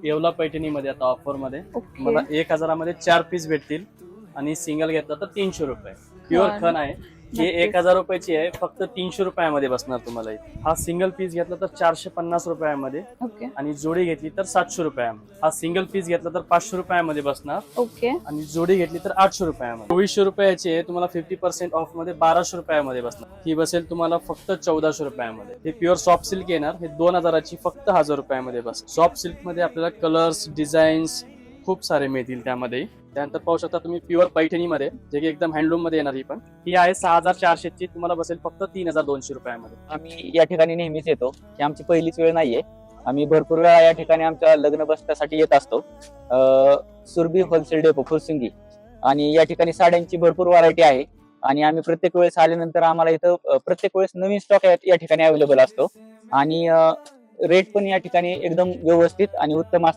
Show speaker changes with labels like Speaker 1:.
Speaker 1: येवला पैठणीमध्ये आता ऑफर मध्ये
Speaker 2: ओके.
Speaker 1: मला 1000 4 पीस भेटतील आणि सिंगल घेतला तर 300 रुपये. प्युअर
Speaker 2: छान.
Speaker 1: खण आहे. हे
Speaker 2: नक्कीच.
Speaker 1: 1000 रुपयाची आहे, फक्त 300 रुपयामध्ये बसणार तुम्हाला इथे. हा सिंगल पीस घेतला तर 450 रुपयामध्ये
Speaker 2: ओके.
Speaker 1: आणि जोडी घेतली तर 700 रुपयामध्ये. हा सिंगल पीस घेतला तर 500 रुपयामध्ये बसणार
Speaker 2: ओके.
Speaker 1: आणि जोडी घेतली तर 800 रुपयामध्ये. 2400 रुपयाची आहे, तुम्हाला 50% ऑफ मध्ये 1200 रुपयामध्ये बसणार. ही बसेल तुम्हाला फक्त 1400 रुपयामध्ये. हे प्युअर सॉफ्ट सिल्क येणार. हे 2000ची फक्त 1000 रुपयामध्ये बस. सॉफ्ट सिल्क मध्ये आपल्याला कलर्स, डिझाईन्स खूप सारे मिळतील त्यामध्ये. त्यानंतर पाहू शकता तुम्ही प्युअर पैठणीमध्ये, जे की एकदम हँडलूम मध्ये येणार. ही आहे 6400 ची, तुम्हाला बसेल फक्त 3200 रुपयामध्ये.
Speaker 3: आम्ही या ठिकाणी नेहमीच येतो. ही आमची पहिलीच वेळ नाहीये. आम्ही भरपूर वेळा या ठिकाणी आमच्या लग्न बसण्यासाठी येत असतो. सुरभी होलसेल डेपो फुरसुंगी, आणि या ठिकाणी साड्यांची भरपूर व्हरायटी आहे. आणि आम्ही प्रत्येक वेळेस आल्यानंतर आम्हाला इथं प्रत्येक वेळेस नवीन स्टॉक या ठिकाणी अवेलेबल असतो. आणि रेट पण या ठिकाणी एकदम व्यवस्थित आणि उत्तम असतो.